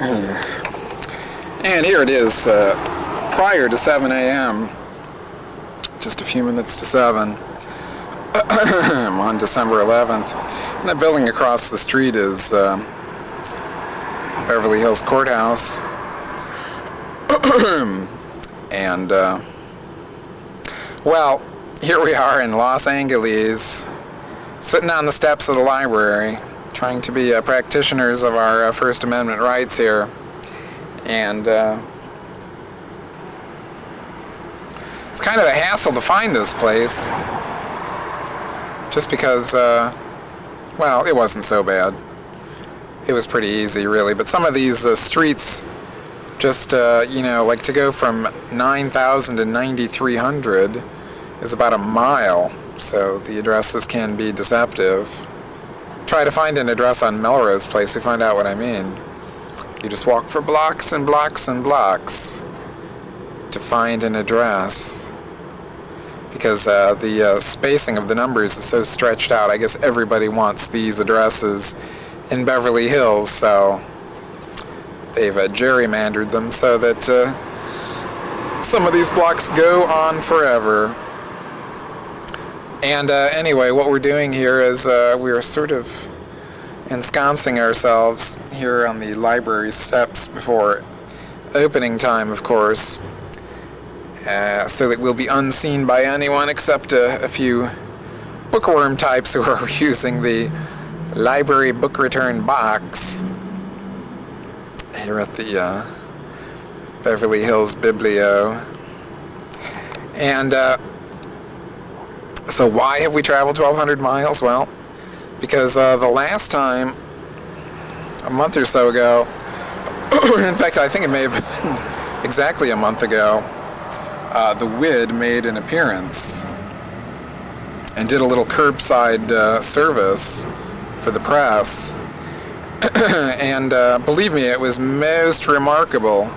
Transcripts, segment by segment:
And here it is, prior to 7 a.m., just a few minutes to 7, on December 11th. And the building across the street is Beverly Hills Courthouse. And, well, here we are in Los Angeles, sitting on the steps of the library, trying to be practitioners of our First Amendment rights here. And it's kind of a hassle to find this place, just because, well, it wasn't so bad. It was pretty easy, really. But some of these streets, just, you know, like to go from 9,000 to 9,300 is about a mile, so the addresses can be deceptive. Try to find an address on Melrose Place to find out what I mean. You just walk for blocks and blocks and blocks to find an address, because the spacing of the numbers is so stretched out. I guess everybody wants these addresses in Beverly Hills, so they've gerrymandered them so that some of these blocks go on forever. And anyway, what we're doing here is we're sort of ensconcing ourselves here on the library steps before opening time, of course, so that we'll be unseen by anyone except a few bookworm types who are using the library book return box here at the Beverly Hills Biblio. And so why have we traveled 1,200 miles? Well, because the last time, a month or so ago, in fact, I think it may have been exactly a month ago, the WID made an appearance and did a little curbside service for the press. And believe me, it was most remarkable,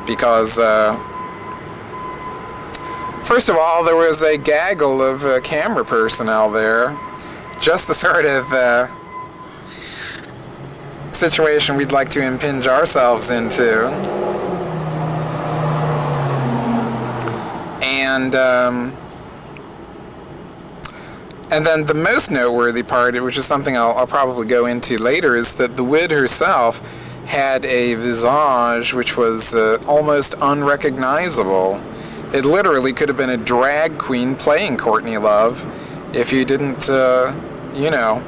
because first of all, there was a gaggle of camera personnel there. Just the sort of situation we'd like to impinge ourselves into. And then the most noteworthy part, which is something I'll probably go into later, is that the WID herself had a visage which was almost unrecognizable. It literally could have been a drag queen playing Courtney Love if you didn't, you know,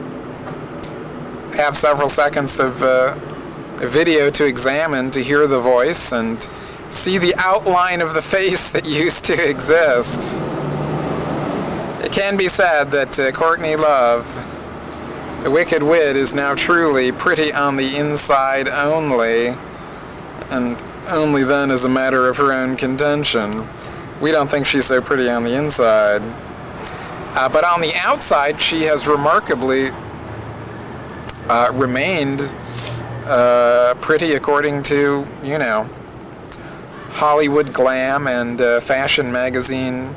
have several seconds of a video to examine to hear the voice and see the outline of the face that used to exist. It can be said that Courtney Love, the Wicked Wit, is now truly pretty on the inside only, and only then as a matter of her own contention. We don't think she's so pretty on the inside. But on the outside, she has remarkably remained pretty according to, you know, Hollywood glam and fashion magazine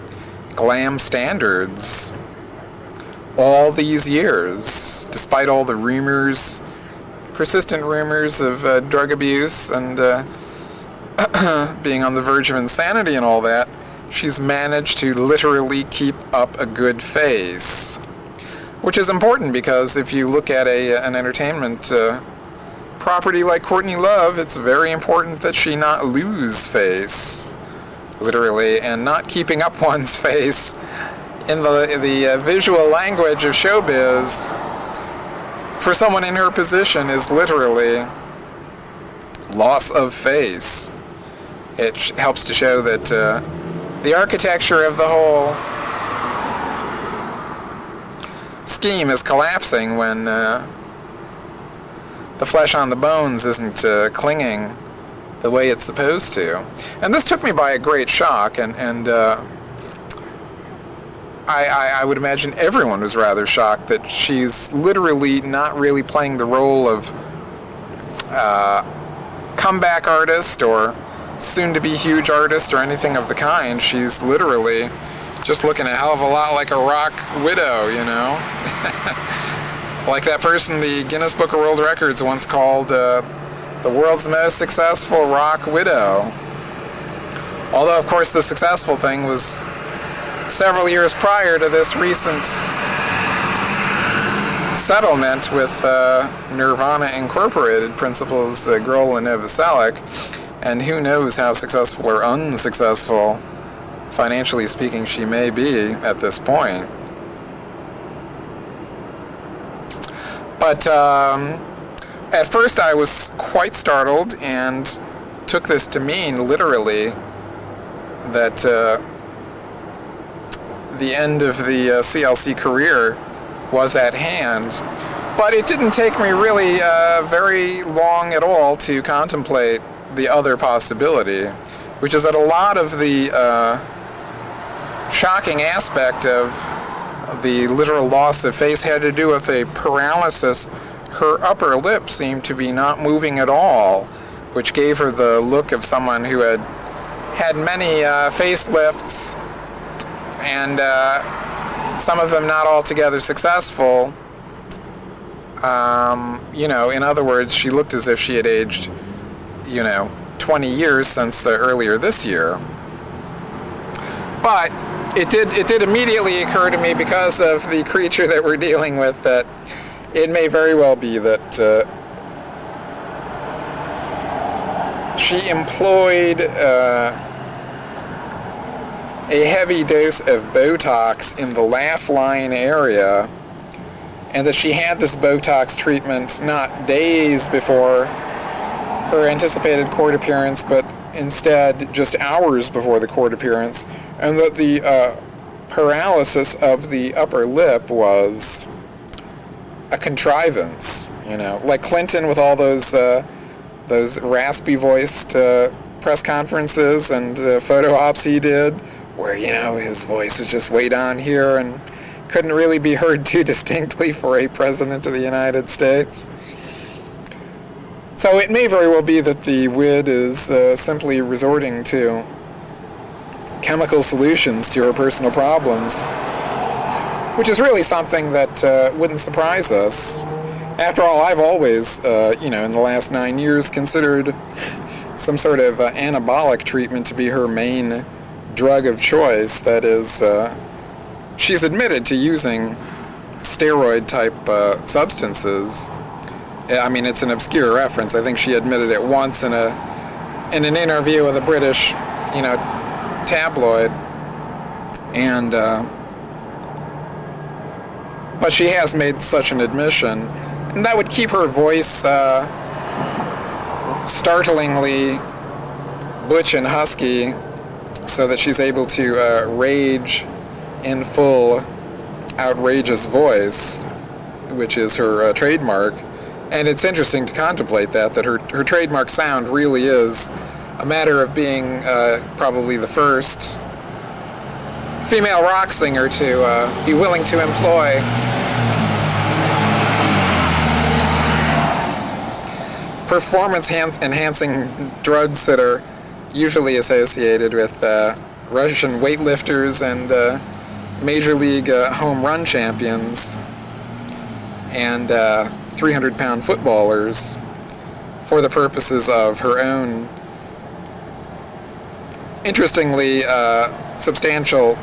glam standards all these years, despite all the rumors, persistent rumors of drug abuse and being on the verge of insanity and all that. She's managed to literally keep up a good face, which is important, because if you look at an entertainment property like Courtney Love, it's very important that she not lose face, literally, and not keeping up one's face in the visual language of showbiz for someone in her position is literally loss of face. It helps to show that the architecture of the whole scheme is collapsing when the flesh on the bones isn't clinging the way it's supposed to. And this took me by a great shock, and I would imagine everyone was rather shocked that she's literally not really playing the role of comeback artist or soon-to-be huge artist or anything of the kind. She's literally just looking a hell of a lot like a rock widow, you know? Like that person the Guinness Book of World Records once called the world's most successful rock widow. Although, of course, the successful thing was several years prior to this recent settlement with Nirvana Incorporated principals Grohl and Novoselic, and who knows how successful or unsuccessful, financially speaking, she may be at this point. But at first I was quite startled and took this to mean literally that the end of the CLC career was at hand. But it didn't take me really very long at all to contemplate the other possibility, which is that a lot of the shocking aspect of the literal loss of face had to do with a paralysis. Her upper lip seemed to be not moving at all, which gave her the look of someone who had had many facelifts, and some of them not altogether successful. In other words, she looked as if she had aged, 20 years since earlier this year. But it did immediately occur to me, because of the creature that we're dealing with, that it may very well be that she employed a heavy dose of Botox in the laugh line area, and that she had this Botox treatment not days before her anticipated court appearance, but instead just hours before the court appearance, and that the paralysis of the upper lip was a contrivance, like Clinton with all those raspy-voiced press conferences and photo ops he did, where, his voice was just way down here and couldn't really be heard too distinctly for a president of the United States. So it may very well be that the WID is simply resorting to chemical solutions to her personal problems, which is really something that wouldn't surprise us. After all, I've always, in the last 9 years, considered some sort of anabolic treatment to be her main drug of choice. That is, she's admitted to using steroid-type substances. I mean, it's an obscure reference. I think she admitted it once in an interview with a British, tabloid, and but she has made such an admission, and that would keep her voice startlingly butch and husky, so that she's able to rage in full, outrageous voice, which is her trademark. And it's interesting to contemplate that her trademark sound really is a matter of being probably the first female rock singer to be willing to employ performance-enhancing drugs that are usually associated with Russian weightlifters and Major League home run champions and 300-pound footballers, for the purposes of her own interestingly substantial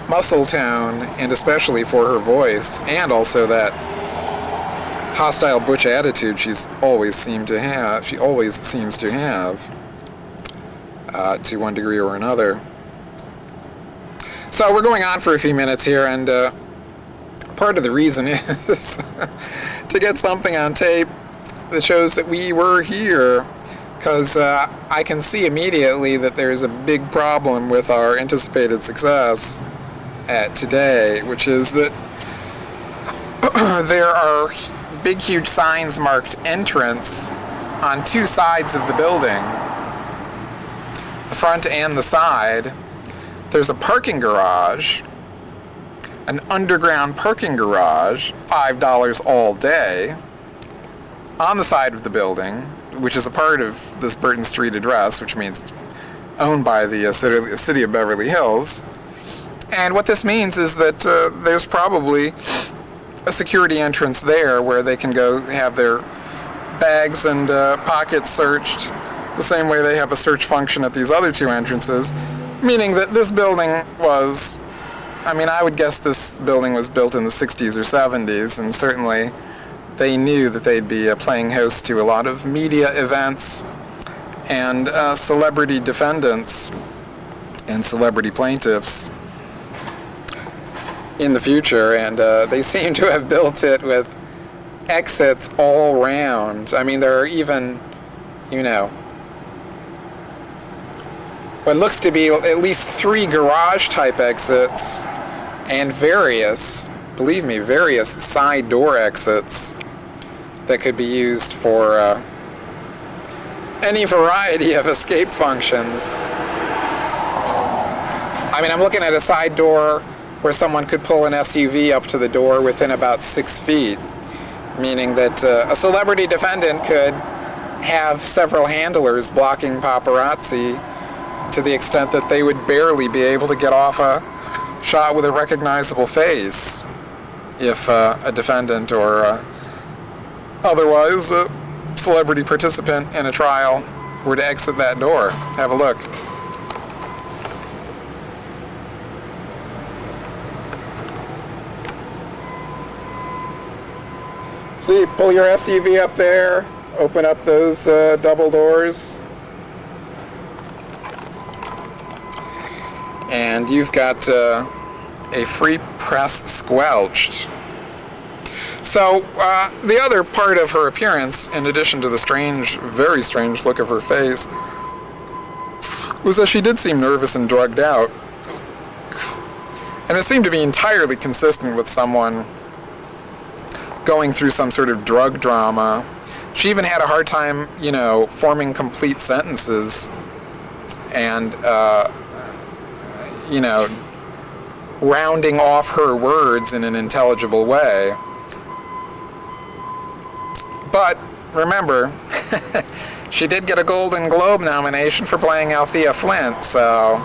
muscle tone, and especially for her voice, and also that hostile butch attitude she always seems to have, to one degree or another. So we're going on for a few minutes here, and part of the reason is to get something on tape that shows that we were here, because I can see immediately that there's a big problem with our anticipated success at today, which is that there are big, huge signs marked entrance on two sides of the building, the front and the side. There's a parking garage, an underground parking garage, $5 all day, on the side of the building, which is a part of this Burton Street address, which means it's owned by the city of Beverly Hills. And what this means is that there's probably a security entrance there where they can go have their bags and pockets searched the same way they have a search function at these other two entrances, meaning that this building was, I mean, I would guess this building was built in the 60s or 70s, and certainly they knew that they'd be playing host to a lot of media events and celebrity defendants and celebrity plaintiffs in the future, and they seem to have built it with exits all round. I mean, there are even, you know, what looks to be at least 3 garage-type exits and various, believe me, various side door exits that could be used for any variety of escape functions. I mean, I'm looking at a side door where someone could pull an SUV up to the door within about 6 feet, meaning that a celebrity defendant could have several handlers blocking paparazzi to the extent that they would barely be able to get off a shot with a recognizable face if a defendant or otherwise a celebrity participant in a trial were to exit that door. Have a look. See, pull your SUV up there, open up those double doors, and you've got a free press squelched. So the other part of her appearance, in addition to the strange, very strange look of her face, was that she did seem nervous and drugged out. And it seemed to be entirely consistent with someone going through some sort of drug drama. She even had a hard time, you know, forming complete sentences and, you know, rounding off her words in an intelligible way. But remember, she did get a Golden Globe nomination for playing Althea Flint, so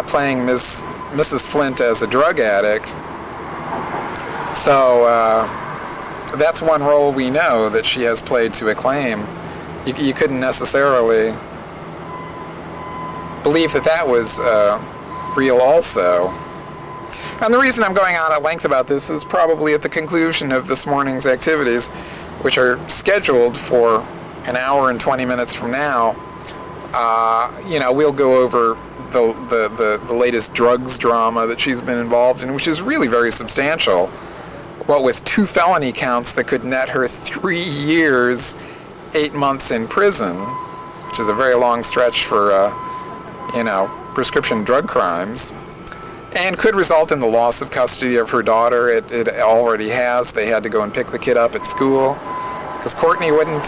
playing Mrs. Flint as a drug addict. So that's one role we know that she has played to acclaim. You couldn't necessarily believe that that was real also. And the reason I'm going on at length about this is probably at the conclusion of this morning's activities, which are scheduled for an hour and 20 minutes from now. You know, we'll go over the latest drugs drama that she's been involved in, which is really very substantial. What with 2 felony counts that could net her 3 years, 8 months in prison, which is a very long stretch for, you know, prescription drug crimes, and could result in the loss of custody of her daughter. It already has. They had to go and pick the kid up at school because Courtney wouldn't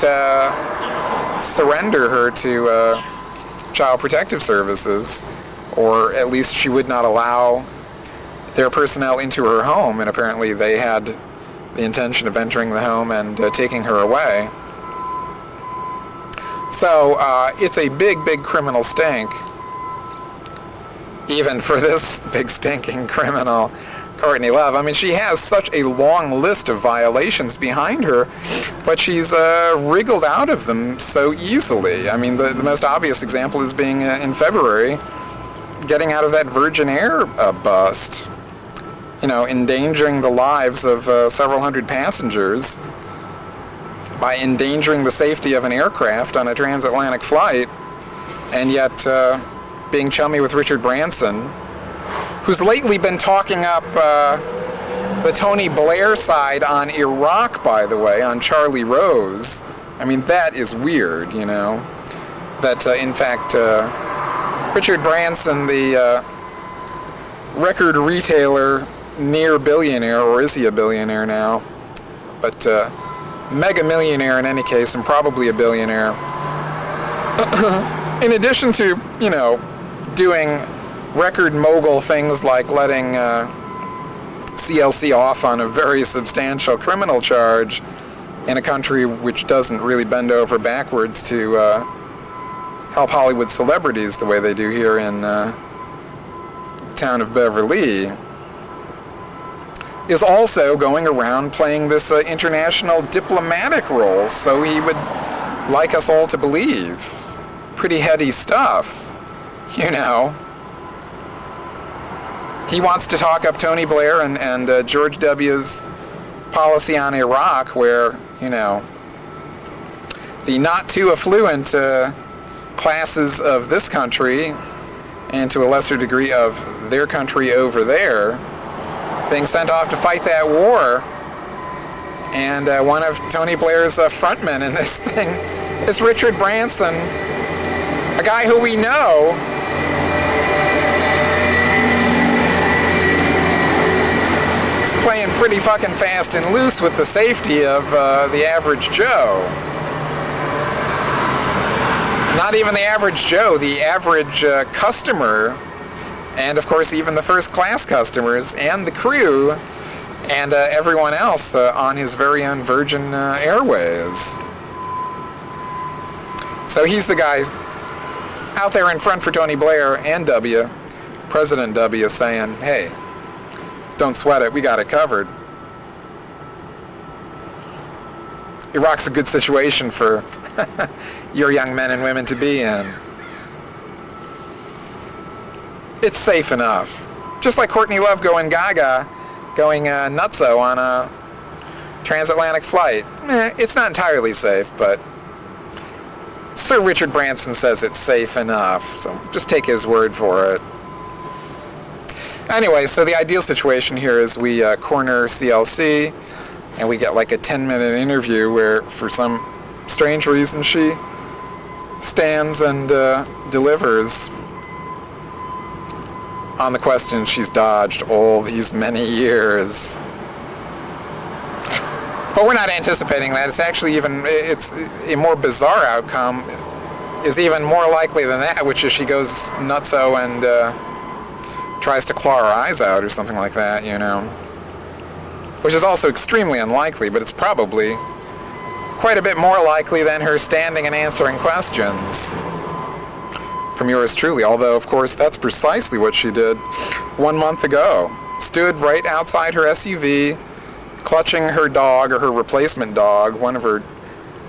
surrender her to Child Protective Services, or at least she would not allow their personnel into her home, and apparently they had the intention of entering the home and taking her away. So it's a big, big criminal stink, even for this big stinking criminal, Courtney Love. I mean, she has such a long list of violations behind her, but she's wriggled out of them so easily. I mean, the most obvious example is being, in February, getting out of that Virgin Air bust. You know, endangering the lives of several hundred passengers by endangering the safety of an aircraft on a transatlantic flight, and yet being chummy with Richard Branson, who's lately been talking up the Tony Blair side on Iraq, by the way, on Charlie Rose. I mean, that is weird, you know, that in fact Richard Branson, the record retailer, near billionaire, or is he a billionaire now? But mega millionaire in any case, and probably a billionaire. In addition to, you know, doing record mogul things like letting CLC off on a very substantial criminal charge in a country which doesn't really bend over backwards to help Hollywood celebrities the way they do here in the town of Beverly. is also going around playing this international diplomatic role, so he would like us all to believe. Pretty heady stuff, you know. He wants to talk up Tony Blair and George W.'s policy on Iraq, where, you know, the not too affluent classes of this country, and to a lesser degree of their country over there, being sent off to fight that war. And one of Tony Blair's frontmen in this thing is Richard Branson, a guy who we know is playing pretty fucking fast and loose with the safety of the average Joe. Not even the average Joe, the average customer, and of course even the first class customers and the crew and everyone else on his very own Virgin Airways. So he's the guy out there in front for Tony Blair and W, President W, saying, hey, don't sweat it, we got it covered. Iraq's a good situation for your young men and women to be in. It's safe enough. Just like Courtney Love going gaga, going nutso on a transatlantic flight. It's not entirely safe, but Sir Richard Branson says it's safe enough, so just take his word for it. Anyway, so the ideal situation here is we corner CLC, and we get like a 10-minute interview where, for some strange reason, she stands and delivers on the question she's dodged all these many years. But we're not anticipating that. It's actually it's a more bizarre outcome is even more likely than that, which is she goes nutso and tries to claw her eyes out or something like that, you know. Which is also extremely unlikely, but it's probably quite a bit more likely than her standing and answering questions from yours truly, although, of course, that's precisely what she did 1 month ago. Stood right outside her SUV, clutching her dog, or her replacement dog. One of her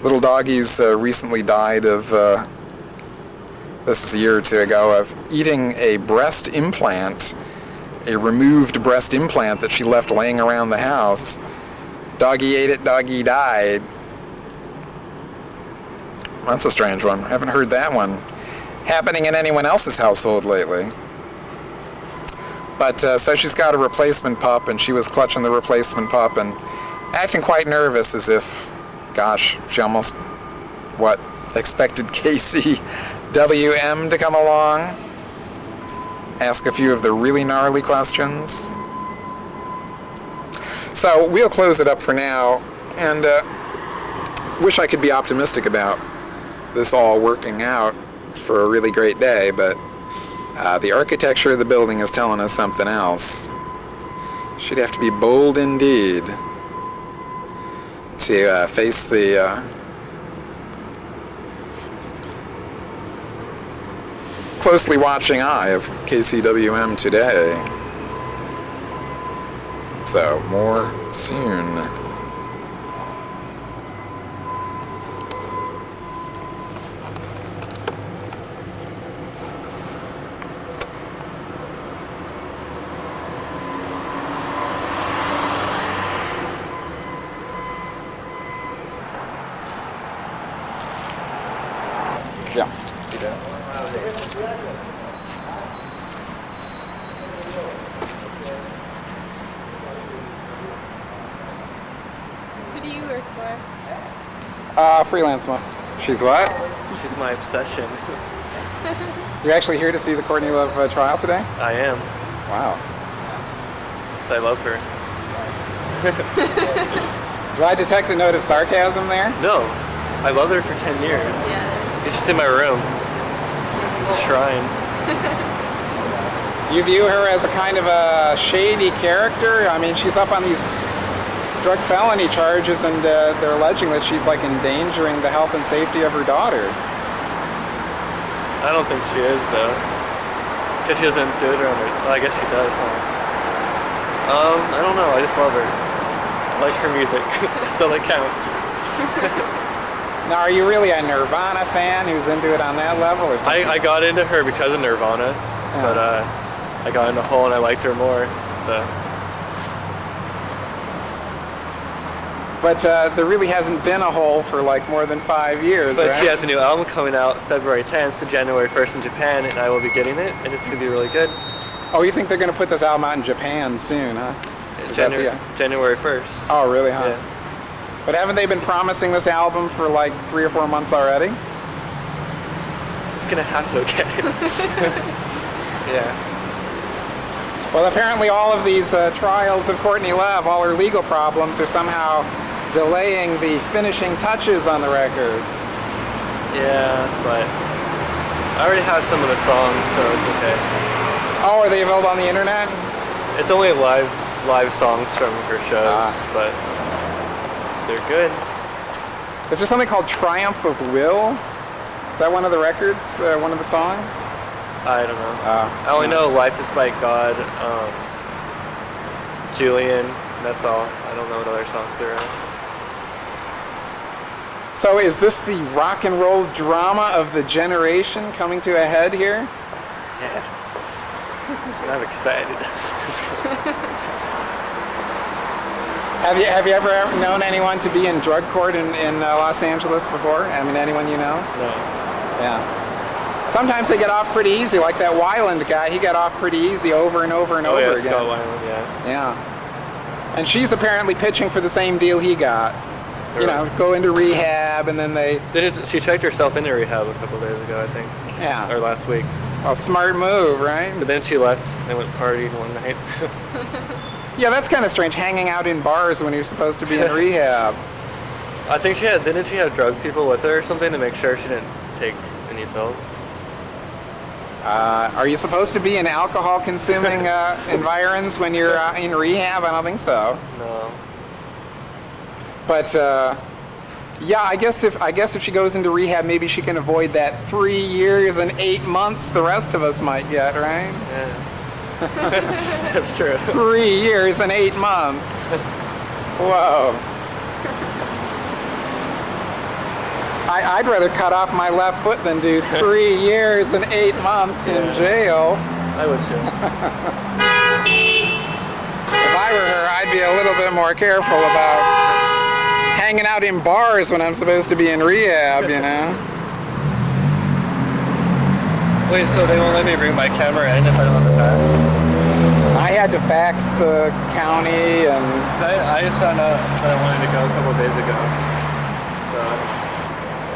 little doggies recently died of, this is a year or two ago, of eating a breast implant, a removed breast implant that she left laying around the house. Doggy ate it, doggy died. That's a strange one. I haven't heard that one happening in anyone else's household lately. But so she's got a replacement pup, and she was clutching the replacement pup and acting quite nervous, as if, gosh, she almost, expected KCWM to come along, ask a few of the really gnarly questions. So we'll close it up for now, and wish I could be optimistic about this all working out for a really great day, but the architecture of the building is telling us something else. She'd have to be bold indeed to face the closely watching eye of KCWM today. So, more soon. Yeah. Who do you work for? Freelance one. She's what? She's my obsession. You're actually here to see the Courtney Love trial today? I am. Wow. Because I love her. Do I detect a note of sarcasm there? No. I loved her for 10 years. Yeah. It's just in my room. It's a shrine. Do you view her as a kind of a shady character? I mean, she's up on these drug felony charges, and they're alleging that she's like endangering the health and safety of her daughter. I don't think she is, though. Because she doesn't do it around her. Well, I guess she does, huh? I don't know. I just love her. I like her music. That's all that counts. Now, are you really a Nirvana fan who's into it on that level, or something? I got into her because of Nirvana, but I got into Hole and I liked her more. So. But there really hasn't been a Hole for like more than 5 years, But right? she has a new album coming out February 10th to January 1st in Japan, and I will be getting it, and it's going to be really good. Oh, you think they're going to put this album out in Japan soon, huh? January 1st. Oh, really, huh? Yeah. But haven't they been promising this album for like 3 or 4 months already? It's going to have to get it. Yeah. Well, apparently all of these trials of Courtney Love, all her legal problems, are somehow delaying the finishing touches on the record. Yeah, but I already have some of the songs, so it's okay. Oh, are they available on the internet? It's only live songs from her shows, but they're good. Is there something called Triumph of Will? Is that one of the records, one of the songs? I don't know. I only know Life Despite God, Julian, that's all. I don't know what other songs there are. So is this the rock and roll drama of the generation coming to a head here? Yeah. I'm excited. Have you ever known anyone to be in drug court in Los Angeles before? I mean, anyone you know? No. Yeah. Sometimes they get off pretty easy, like that Weiland guy. He got off pretty easy over and over and over again. Scott Weiland, yeah. Yeah. And she's apparently pitching for the same deal he got. You know, go into rehab, and then they... She checked herself into rehab a couple days ago, I think. Yeah. Or last week. A smart move, right? But then she left and went partying one night. Yeah, that's kind of strange, hanging out in bars when you're supposed to be in rehab. I think didn't she have drug people with her or something to make sure she didn't take any pills? Are you supposed to be in alcohol-consuming environs when you're in rehab? I don't think so. No. But yeah, I guess if she goes into rehab, maybe she can avoid that 3 years and 8 months the rest of us might get, right? Yeah. That's true. 3 years and 8 months. Whoa. I'd rather cut off my left foot than do 3 years and 8 months in jail. I would too. If I were her, I'd be a little bit more careful about hanging out in bars when I'm supposed to be in rehab, you know? Wait, so they won't let me bring my camera in if I don't have a pass? I had to fax the county, and... I just found out that I wanted to go a couple days ago. So,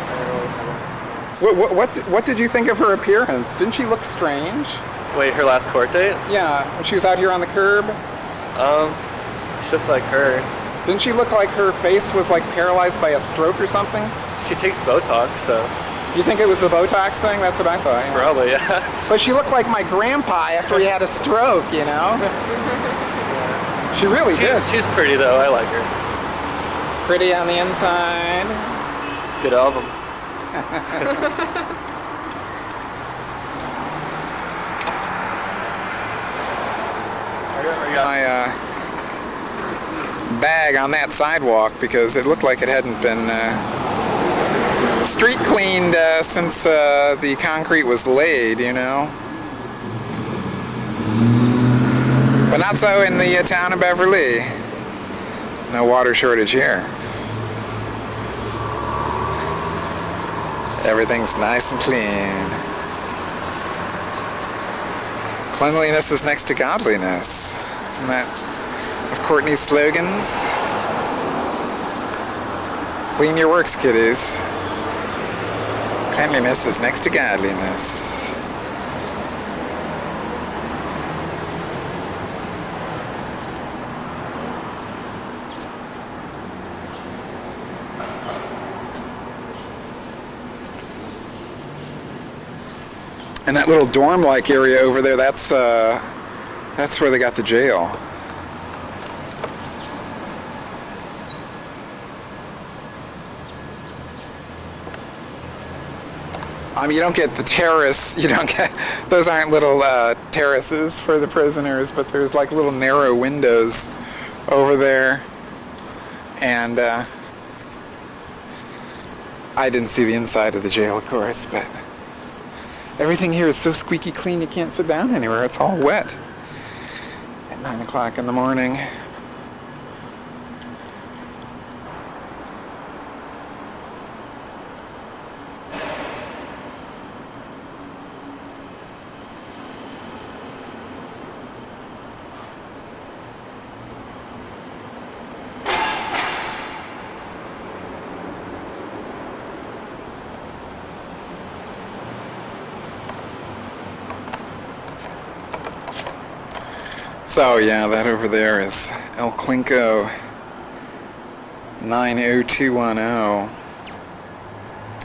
I don't really have What did you think of her appearance? Didn't she look strange? Wait, her last court date? Yeah, when she was out here on the curb? She looked like her. Didn't she look like her face was like paralyzed by a stroke or something? She takes Botox, so... You think it was the Botox thing? That's what I thought. Yeah. Probably, yeah. But she looked like my grandpa after he had a stroke, you know? She really did. She's pretty, though. I like her. Pretty on the inside. It's a good album. My bag on that sidewalk because it looked like it hadn't been street cleaned since the concrete was laid, you know. But not so in the town of Beverly. No water shortage here. Everything's nice and clean. Cleanliness is next to godliness. Isn't that of Courtney's slogans? Clean your works, kiddies. Cleanliness is next to godliness. And that little dorm-like area over there, that's where they got the jail. You don't get the terrace. You don't get those aren't little terraces for the prisoners, but there's like little narrow windows over there, and I didn't see the inside of the jail, of course, but everything here is so squeaky clean you can't sit down anywhere. It's all wet at 9 o'clock in the morning. So yeah, that over there is El Clinco 90210.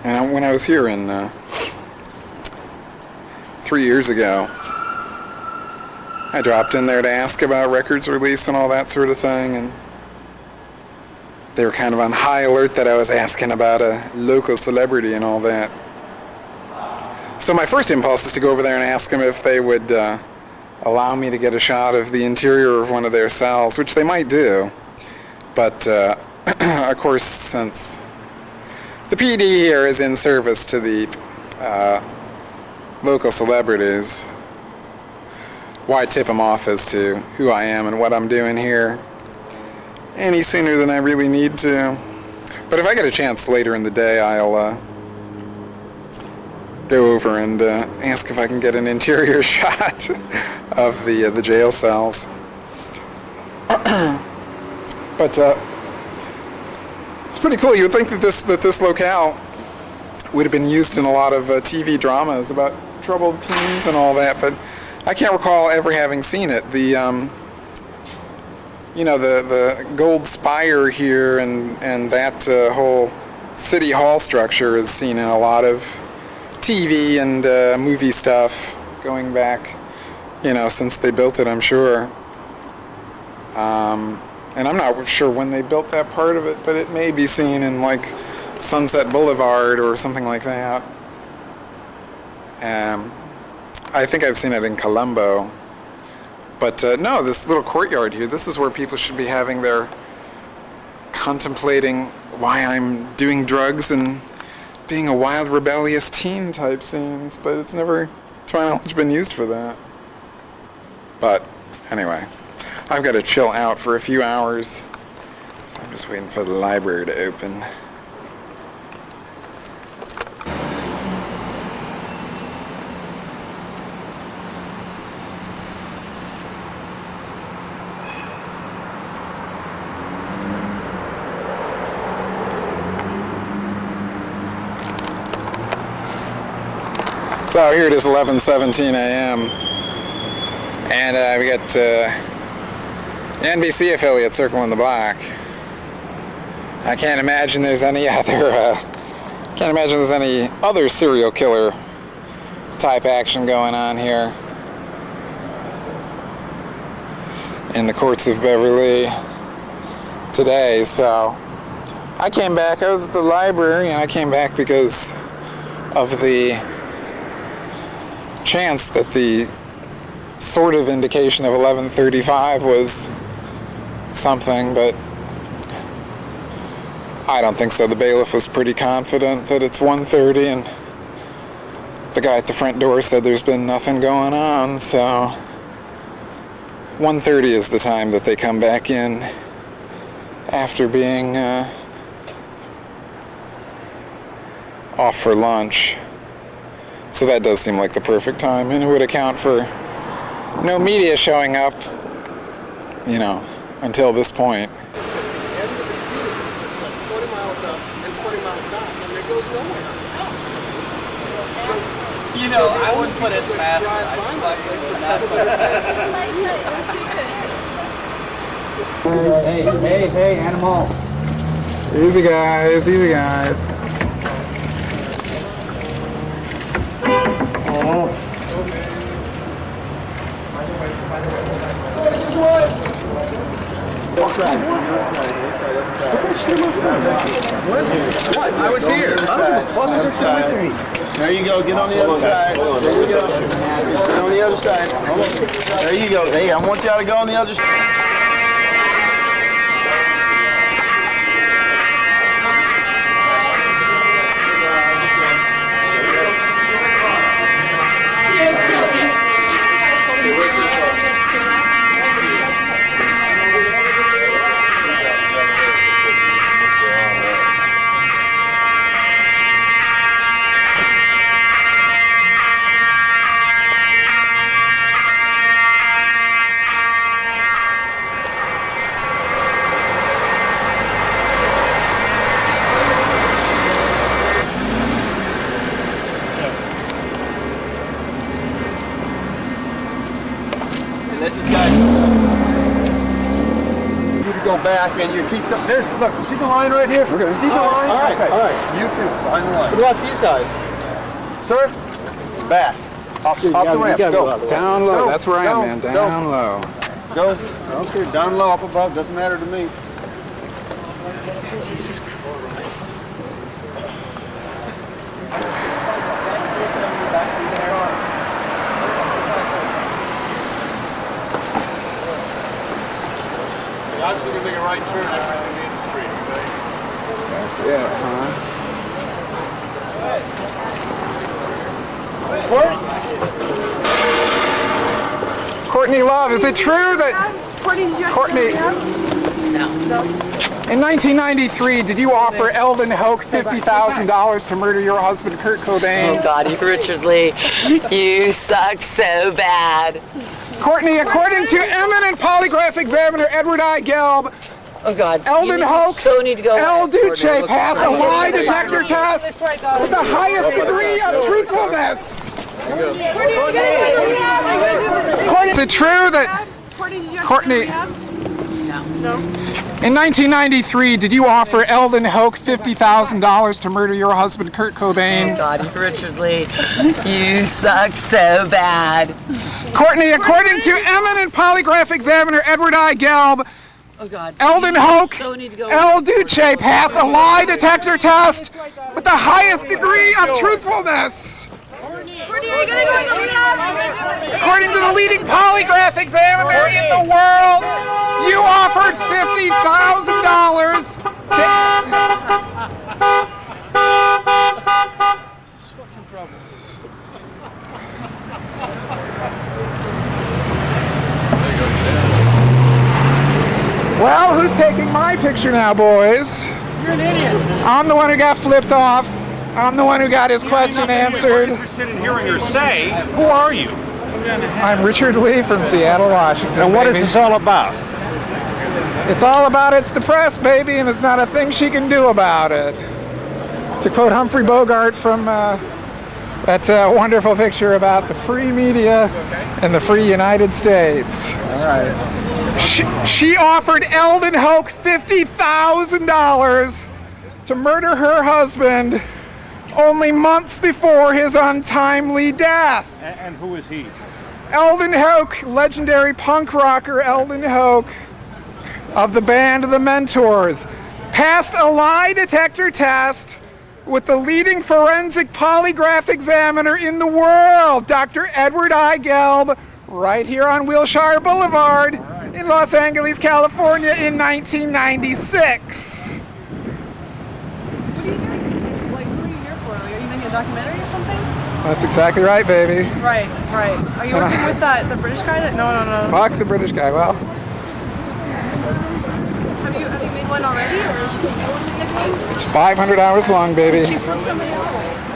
And when I was here in 3 years ago, I dropped in there to ask about records release and all that sort of thing, and they were kind of on high alert that I was asking about a local celebrity and all that. So my first impulse is to go over there and ask them if they would allow me to get a shot of the interior of one of their cells, which they might do. But, of course, since the PD here is in service to the local celebrities, why tip them off as to who I am and what I'm doing here any sooner than I really need to? But if I get a chance later in the day, I'll go over and ask if I can get an interior shot of the jail cells. But it's pretty cool. You would think that this locale would have been used in a lot of TV dramas about troubled teens and all that, but I can't recall ever having seen it. The the gold spire here and that whole city hall structure is seen in a lot of TV and movie stuff going back, since they built it, I'm sure. And I'm not sure when they built that part of it, but it may be seen in like Sunset Boulevard or something like that. I think I've seen it in Colombo. But no, this little courtyard here, this is where people should be having their contemplating why I'm doing drugs and being a wild, rebellious teen type scenes, but it's never, to my knowledge, been used for that. But anyway, I've got to chill out for a few hours, so I'm just waiting for the library to open. So here it is, 11:17 a.m. and we got the NBC affiliate circling the block. I can't imagine there's any other serial killer type action going on here in the courts of Beverly today. So I came back. I was at the library, and I came back because of the chance that the sort of indication of 11:35 was something, but I don't think so. The bailiff was pretty confident that it's 1:30, and the guy at the front door said there's been nothing going on, so 1:30 is the time that they come back in after being off for lunch. So that does seem like the perfect time, and it would account for no media showing up, until this point. It's at the end of the U. It's like 20 miles up and 20 miles back, and it goes nowhere else. So, I wouldn't put it past it. Hey, animal. Easy guys, easy guys. I was here. There you go. Get on the other side. There you go. Get on the other side. There you go. Hey, I want y'all to go on the other side. Go back and you keep there's look, see the line right here? Okay. See the line? All right, okay. all right. You too, find the line. What about these guys? Sir? Back. Off the ramp. Go. Down low. Go. That's where I Go. am, man. Down low. Go. Okay, down low, up above, doesn't matter to me. Jesus Christ. Obviously, we make a right turn after the main street, okay? That's it, huh? Courtney Love, is it true that Courtney? No. In 1993, did you offer Eldon Hoke $50,000 to murder your husband, Kurt Cobain? Oh God, Richard Lee, you suck so bad. Courtney, according to eminent polygraph examiner Edward I. Gelb, Oh God, Eldon Hoke, so need to go. El Duce passed a lie detector test with the highest degree of truthfulness. Is it true that Courtney? No. In 1993, did you offer Eldon Hoke $50,000 to murder your husband, Kurt Cobain? Oh God, Richard Lee, you suck so bad. Courtney, according to eminent polygraph examiner Edward I. Gelb, Oh God, Eldon Hoke, so need to go. El Duce passed a lie detector test with the highest degree of truthfulness. According to the leading polygraph examiner in the world, you offered $50,000 to... Well, who's taking my picture now, boys? You're an idiot. I'm the one who got flipped off. I'm the one who got his question answered. I'm interested in hearing her say, who are you? I'm Richard Lee from Seattle, Washington. And what is baby. this all about? It's all about it's the press, baby, and there's not a thing she can do about it. To quote Humphrey Bogart from that wonderful picture about the free media and the free United States. All right. She offered Eldon Hoke $50,000 to murder her husband only months before his untimely death. And who is he? Eldon Hoke, legendary punk rocker Eldon Hoke of the band The Mentors, passed a lie detector test with the leading forensic polygraph examiner in the world, Dr. Edward I. Gelb, right here on Wilshire Boulevard in Los Angeles, California in 1996. What are you doing? Like, who are you here for? Like, are you making a documentary or something? That's exactly right, baby. Right. Are you working with the British guy that? No. Fuck the British guy. Well, Have you made one already? Or it's 500 hours long, baby. from somebody else?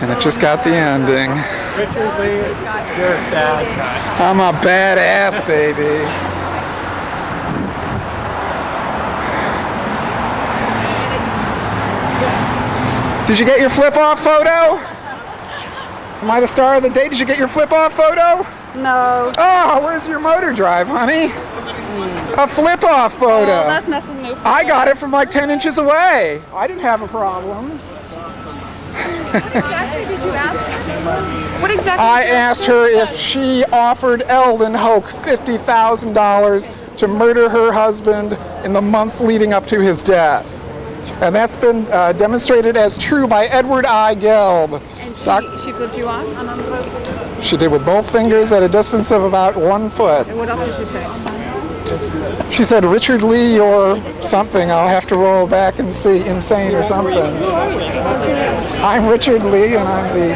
And it just got the ending. Richard Lee, you're a bad guy. I'm a badass, baby. Did you get your flip-off photo? Am I the star of the day? Did you get your flip-off photo? No. Oh, where's your motor drive, honey? A flip-off photo. Well, that's nothing new. I got it from like 10 inches away. I didn't have a problem. What exactly did you ask her? What exactly? I asked her if she offered Eldon Hoke $50,000 to murder her husband in the months leading up to his death. And that's been demonstrated as true by Edward I. Gelb. And she flipped you off? She did with both fingers at a distance of about 1 foot. And what else did she say? She said, Richard Lee or something. I'll have to roll back and see, insane or something. I'm Richard Lee, and I'm the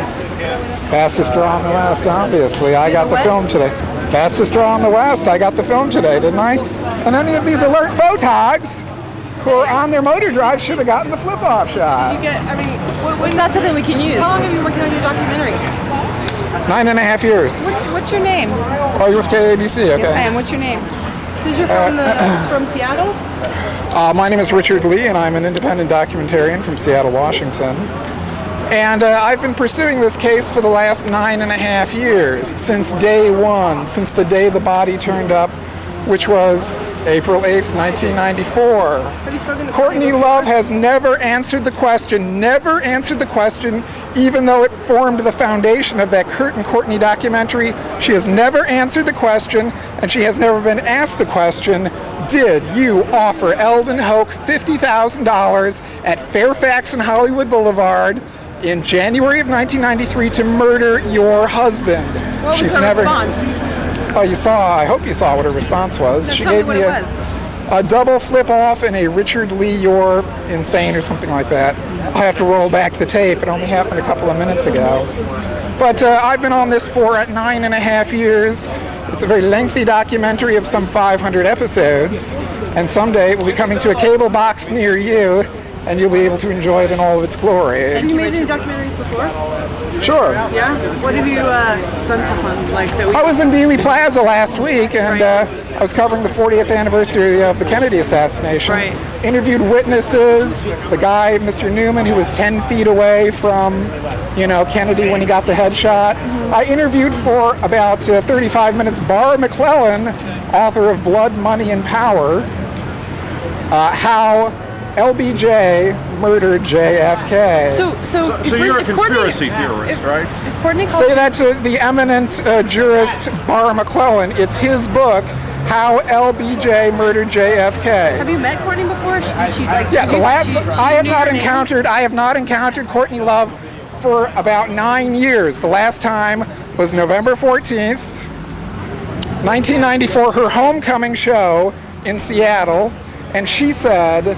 fastest draw in the West, obviously. I got the film today. Fastest draw in the West. I got the film today, didn't I? And any of these alert photogs who are on their motor drive should have gotten the flip-off shot. You get, I mean, What's that something we can use? how long have you been working on your documentary? 9.5 years. What's your name? Oh, you're with KABC, okay. Yes, I am. What's your name? Since you're from Seattle? My name is Richard Lee, and I'm an independent documentarian from Seattle, Washington. And I've been pursuing this case for the last 9.5 years, since day one, since the day the body turned up, which was April 8th, 1994. Have you spoken to Courtney Love has never answered the question, even though it formed the foundation of that Kurt and Courtney documentary. She has never answered the question, and she has never been asked the question, did you offer Eldon Hoke $50,000 at Fairfax and Hollywood Boulevard in January of 1993 to murder your husband? What was her response? Oh, I hope you saw what her response was. No, She tell me gave what me it was. a double flip off and a Richard Lee, you're insane or something like that. I'll have to roll back the tape. It only happened a couple of minutes ago. But I've been on this for 9.5 years. It's a very lengthy documentary of some 500 episodes. And someday it will be coming to a cable box near you, and you'll be able to enjoy it in all of its glory. Have you made any documentaries before? Sure. Yeah? What have you done so fun? Like that I was in Dealey Plaza last week, and I was covering the 40th anniversary of the Kennedy assassination. Right. Interviewed witnesses, the guy, Mr. Newman, who was 10 feet away from, Kennedy when he got the headshot. I interviewed for about 35 minutes Barr McClellan, author of Blood, Money, and Power, how LBJ murdered JFK. So you're a conspiracy theorist, right? Courtney Say that to the eminent jurist Barr McClellan. It's his book, How LBJ Murdered JFK. Have you met Courtney before? Did she like? Yeah, I have knew not your name? encountered Courtney Love for about 9 years. The last time was November 14th, 1994, her homecoming show in Seattle, and she said,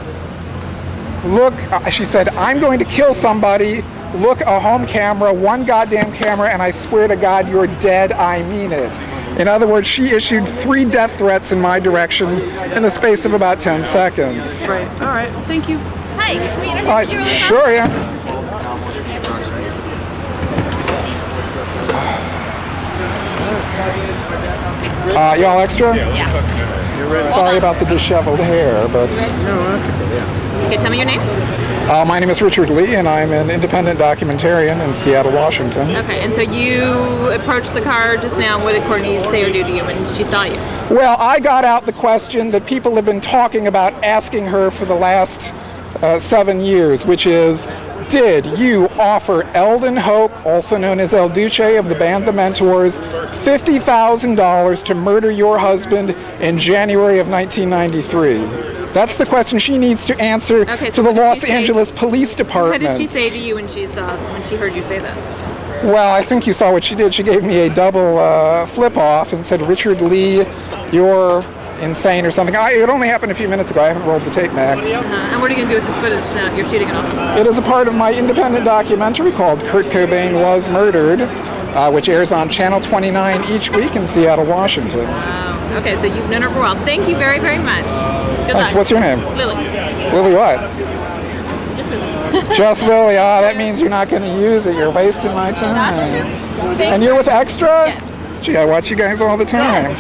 I'm going to kill somebody. Look, a home camera, one goddamn camera, and I swear to God, you're dead. I mean it. In other words, she issued 3 death threats in my direction in the space of about 10 seconds. Right. All right. Well, thank you. Hi, can we interview you really fast? Sure, yeah. Y'all extra? Yeah. Sorry about the disheveled hair, but... Okay, tell me your name. My name is Richard Lee, and I'm an independent documentarian in Seattle, Washington. Okay, and so you approached the car just now. What did Courtney say or do to you when she saw you? Well, I got out the question that people have been talking about asking her for the last 7 years, which is, did you offer Eldon Hoke, also known as El Duce of the band The Mentors, $50,000 to murder your husband in January of 1993? That's the question she needs to answer to the Los Angeles Police Department. What did she say to you when she heard you say that? Well, I think you saw what she did. She gave me a double flip-off and said, Richard Lee, you're insane or something. It only happened a few minutes ago. I haven't rolled the tape back. And what are you going to do with this footage now? You're shooting it off? It is a part of my independent documentary called Kurt Cobain Was Murdered, which airs on Channel 29 each week in Seattle, Washington. Wow. Okay, so you've known her for a while. Thank you very, very much. Good Thanks. luck. What's your name? Lily. Lily what? Just Lily. Just Lily. That means you're not going to use it. You're wasting my time. And you're with Extra? Yes. Gee, I watch you guys all the time.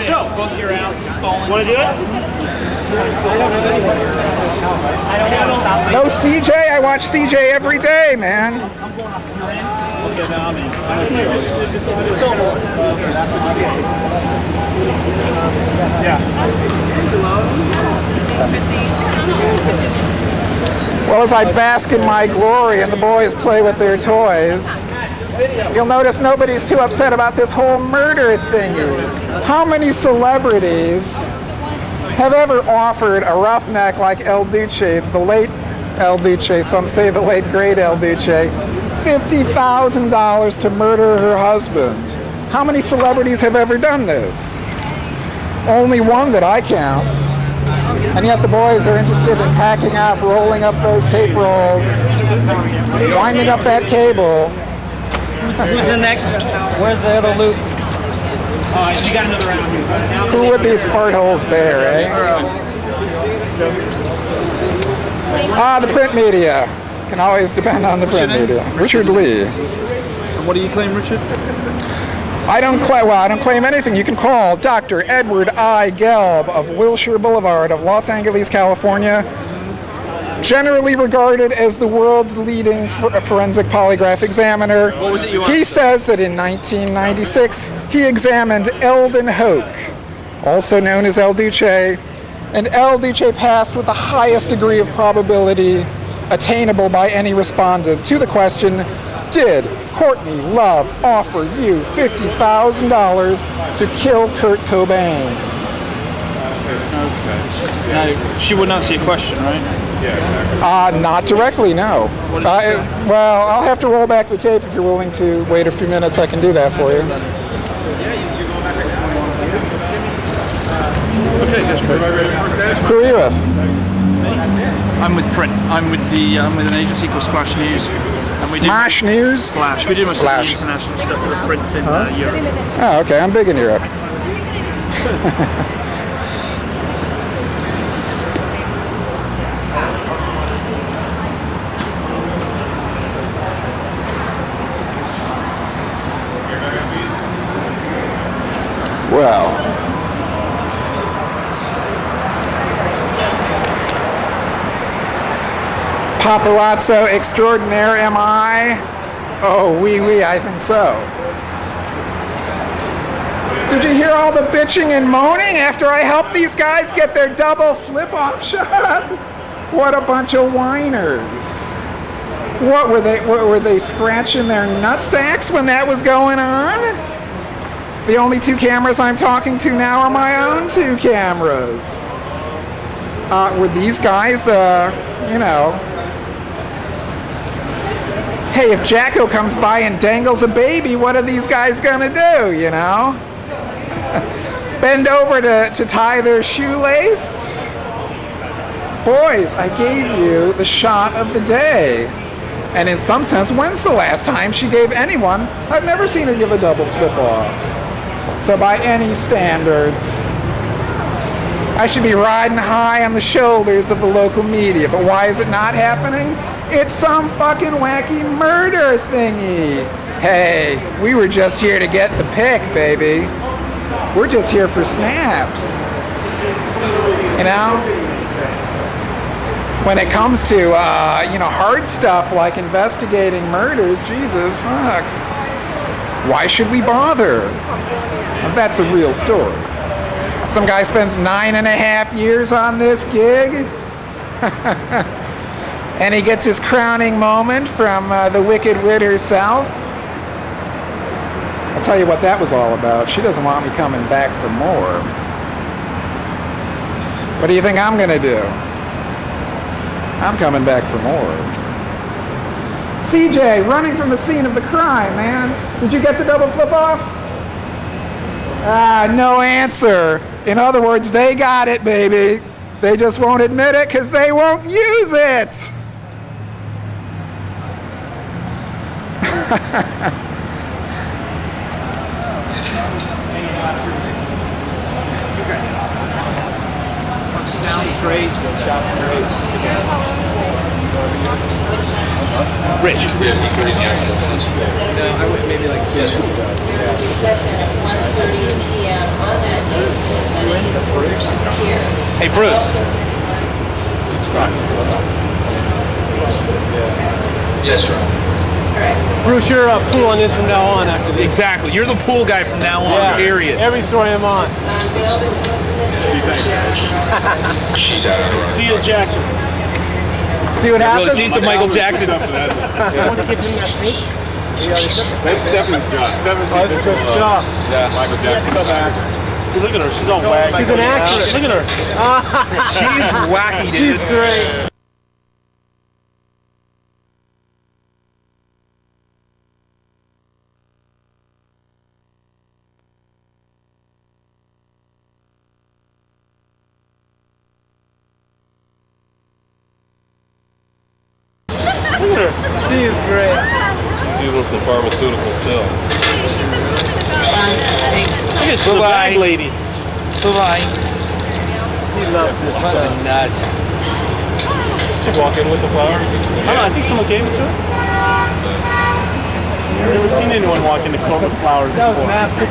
Joe, both your house stolen. Want to do it? No CJ? I watch CJ every day, man. Well, as I bask in my glory and the boys play with their toys, you'll notice nobody's too upset about this whole murder thingy. How many celebrities have ever offered a roughneck like El Duce, the late El Duce, some say the late great El Duce, $50,000 to murder her husband. How many celebrities have ever done this? Only one that I count. And yet the boys are interested in packing up, rolling up those tape rolls, winding up that cable. Who's the next? Where's the other loop? You got another round here. Who would these fart holes bear, eh? The print media. Can always depend on the print media. Richard Lee. And what do you claim, Richard? I don't claim anything. You can call Dr. Edward I. Gelb of Wilshire Boulevard of Los Angeles, California, generally regarded as the world's leading forensic polygraph examiner. What was it you He says that in 1996, he examined Eldon Hoke, also known as El Duce, and El Duce passed with the highest degree of probability attainable by any respondent to the question, did Courtney Love offer you $50,000 to kill Kurt Cobain? Okay. Now, she wouldn't answer your question, right? Not directly, no. Well, I'll have to roll back the tape if you're willing to wait a few minutes. I can do that for you. Okay, that's great. Who are you with? I'm with print. I'm with an agency called Splash News. And we Smash News? Splash. We do most of the Splash. international stuff for the prints in Europe. Oh, okay. I'm big in Europe. Well, paparazzo extraordinaire am I? Oh, oui, I think so. Did you hear all the bitching and moaning after I helped these guys get their double flip-off shot? What a bunch of whiners. What were they scratching their nutsacks when that was going on? The only two cameras I'm talking to now are my own two cameras. Were these guys, hey, if Jacko comes by and dangles a baby, what are these guys gonna do, you know? Bend over to tie their shoelace? Boys, I gave you the shot of the day. And in some sense, when's the last time she gave anyone? I've never seen her give a double flip-off. So by any standards, I should be riding high on the shoulders of the local media. But why is it not happening? It's some fucking wacky murder thingy. Hey, we were just here to get the pic, baby. We're just here for snaps. You know? When it comes to, hard stuff like investigating murders, Jesus, fuck. Why should we bother? That's a real story. Some guy spends 9.5 years on this gig, and he gets his crowning moment from the Wicked Wit herself. I'll tell you what that was all about. She doesn't want me coming back for more. What do you think I'm gonna do? I'm coming back for more. CJ, running from the scene of the crime, man. Did you get the double flip off? No answer. In other words, they got it, baby. They just won't admit it because they won't use it. Sounds great. Shots great. Rich. No, I went maybe like 2 years ago. Hey, Bruce. Yes, sir. Bruce, you're pool on this from now on after this. Exactly. You're the pool guy from now on, Yeah, period. every story I'm on. She's out of the See you at Jackson. See what happens? Really seems to Michael Jackson. I want to give him that tape. That's Stephen's job. Stephen's Oh, that's good stuff. Yeah, Michael Jackson. Go back. See, look at her. She's all wacky. She's an actress. Look at her. She's wacky, dude. She's great. Look at her. She is great. She's using some pharmaceutical still. Look at the bag lady. Bye-bye. She loves this Fucking nuts. She's walking with the flower. I don't know, I think someone gave it to her. I've never seen anyone walk into Cobain flowers before. That was massive.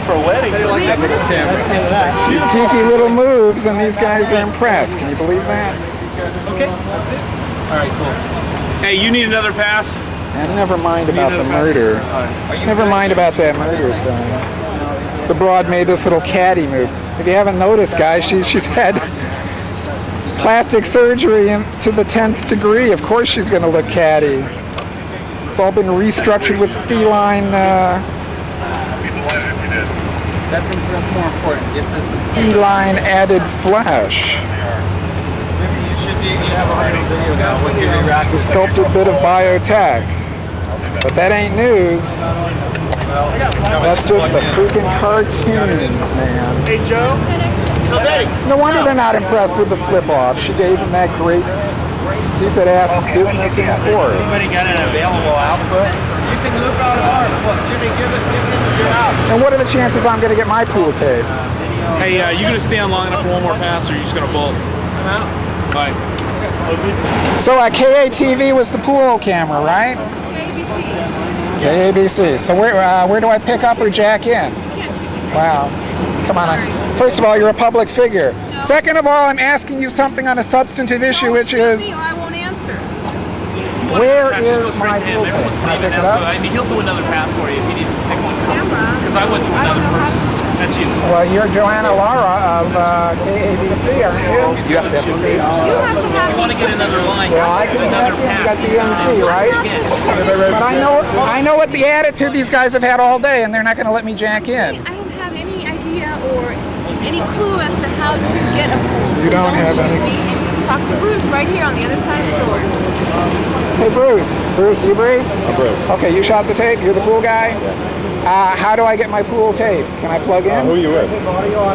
For a wedding. Like that little camera. That's the end of that. Geeky little moves, and these guys are impressed. Can you believe that? Okay, that's it. All right, cool. Hey, you need another pass? And never mind about the murder. Never mind about that murder thing. The broad made this little caddy move. If you haven't noticed, guys, she's had plastic surgery to the 10th degree. Of course she's going to look catty. It's all been restructured with feline... That's more important. If this is feline added flesh. you have a hard video now. What's your reaction? It's a sculpted bit of biotech. But that ain't news. That's just the freaking cartoons, man. Hey, Joe. No wonder they're not impressed with the flip-off. She gave him that great, stupid-ass business in court. Anybody got an available output? You can look on hard. Look, Jimmy, give it your out. And what are the chances I'm going to get my pool tape? Hey, you gonna stay on long enough for one more pass, or are you just gonna bolt? I'm out. Bye. So KATV was the pool camera, right? KABC. So where do I pick up or jack in? Wow. Come on. First of all, you're a public figure. No. Second of all, I'm asking you something on a substantive issue, which is... I won't answer. Where Just go is straight my to him. pool tape? Everyone's Can I leaving pick it now, up? so he'll do another pass for you if you need to pick one. Because I went to another person. That's you. Well, you're Joanna Lara of KABC, aren't you? You have to you want to get another line, Well, I can another you pass. got BNC, right? Again, just try But I know what the attitude these guys have had all day, and they're not going to let me jack in. I don't have any idea or any clue as to how to get a pool. You don't have any. Just talk to Bruce right here on the other side of the door. Hey, Bruce. Bruce, you Bruce? I'm Bruce. Okay, you shot the tape. You're the pool guy? How do I get my pool tape? Can I plug in? Who are you with?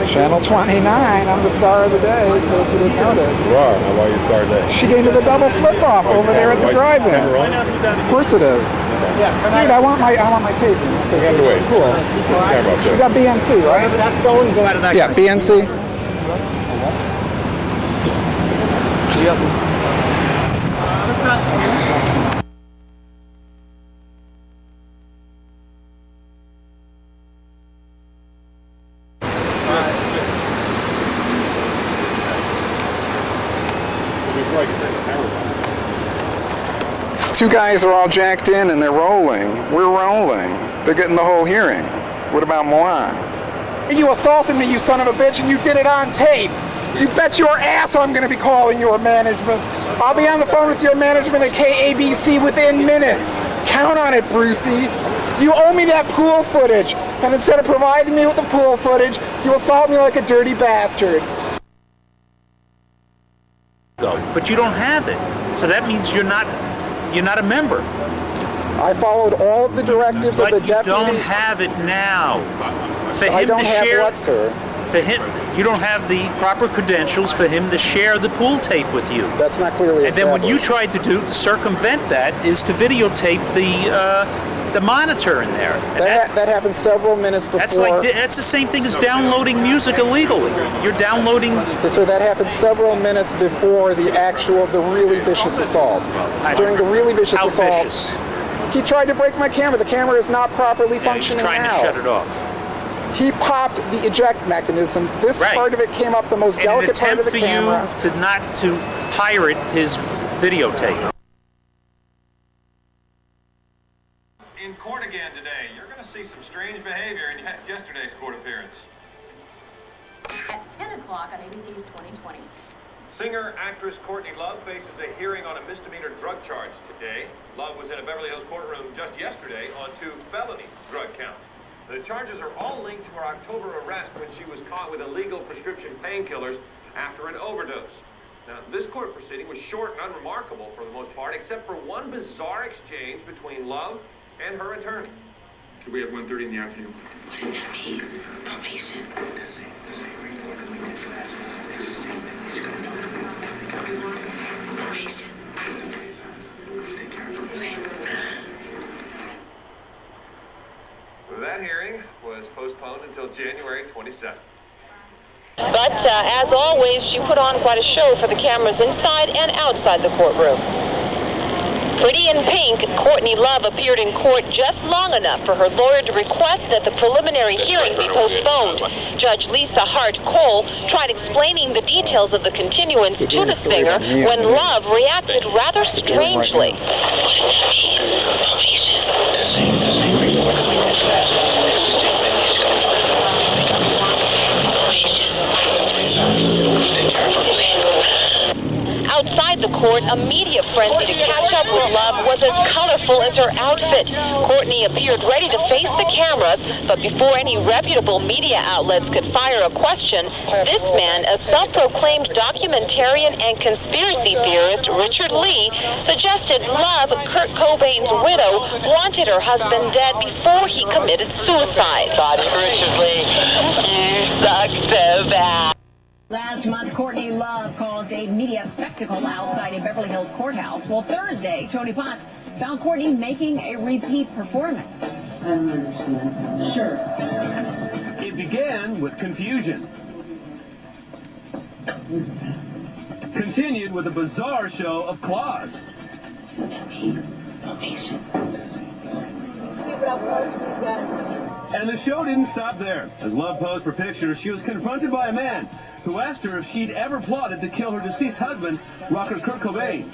Channel 29. I'm the star of the day, in case you didn't notice. You are. How about your star day? She gave me the double flip-off over there at the drive-in. Of course it is. Dude, I want my tape. You have to wait. It's cool. Camera up You there. got BNC, right? That's going. Go out of that. Yeah, BNC. Two guys are all jacked in and they're rolling. We're rolling. They're getting the whole hearing. What about moi? You assaulted me, you son of a bitch, and you did it on tape. You bet your ass I'm going to be calling your management. I'll be on the phone with your management at KABC within minutes. Count on it, Brucey. You owe me that pool footage, and instead of providing me with the pool footage, you assault me like a dirty bastard. But you don't have it, so that means you're not a member. I followed all of the directives of the deputy. But you don't have it now. For him I don't to have share, what, sir? For him, you don't have the proper credentials for him to share the pool tape with you. That's not clearly And then what you established. tried to do to circumvent that is to videotape the monitor in there. And That happened several minutes before. that's the same thing as downloading music illegally. You're downloading. Okay, so that happened several minutes before the really vicious assault. During the really vicious How assault, vicious? he tried to break my camera. The camera is not properly He's functioning trying now. to shut it off. He popped the eject mechanism. This Right. part of it came up the most In an delicate part attempt of the for camera. you to not to pirate his videotape. In court again today, you're going to see some strange behavior in yesterday's court appearance. At 10 o'clock on ABC's 2020. Singer-actress Courtney Love faces a hearing on a misdemeanor drug charge today. Love was in a Beverly Hills courtroom just yesterday on 2 felony drug counts. The charges are all linked to her October arrest when she was caught with illegal prescription painkillers after an overdose. Now, this court proceeding was short and unremarkable for the most part, except for one bizarre exchange between Love and her attorney. Could we have 1:30 in the afternoon? What does that mean? Probation. Probation. That hearing was postponed until January 27th. But as always, she put on quite a show for the cameras inside and outside the courtroom. Pretty in pink, Courtney Love appeared in court just long enough for her lawyer to request that the preliminary hearing be postponed. Judge Lisa Hart Cole tried explaining the details of the continuance to the singer when Love reacted rather strangely. What does that Outside the court, a media frenzy to catch up with Love was as colorful as her outfit. Courtney appeared ready to face the cameras, but before any reputable media outlets could fire a question, this man, a self-proclaimed documentarian and conspiracy theorist, Richard Lee, suggested Love, Kurt Cobain's widow, wanted her husband dead before he committed suicide. Richard Lee, you suck so bad. Last month, Courtney Love caused a media spectacle outside a Beverly Hills courthouse. Well, Thursday, Tony Potts found Courtney making a repeat performance. I don't understand. Sure. It began with confusion. Continued with a bizarre show of claws. And the show didn't stop there. As Love posed for pictures, she was confronted by a man who asked her if she'd ever plotted to kill her deceased husband, rocker Kurt Cobain.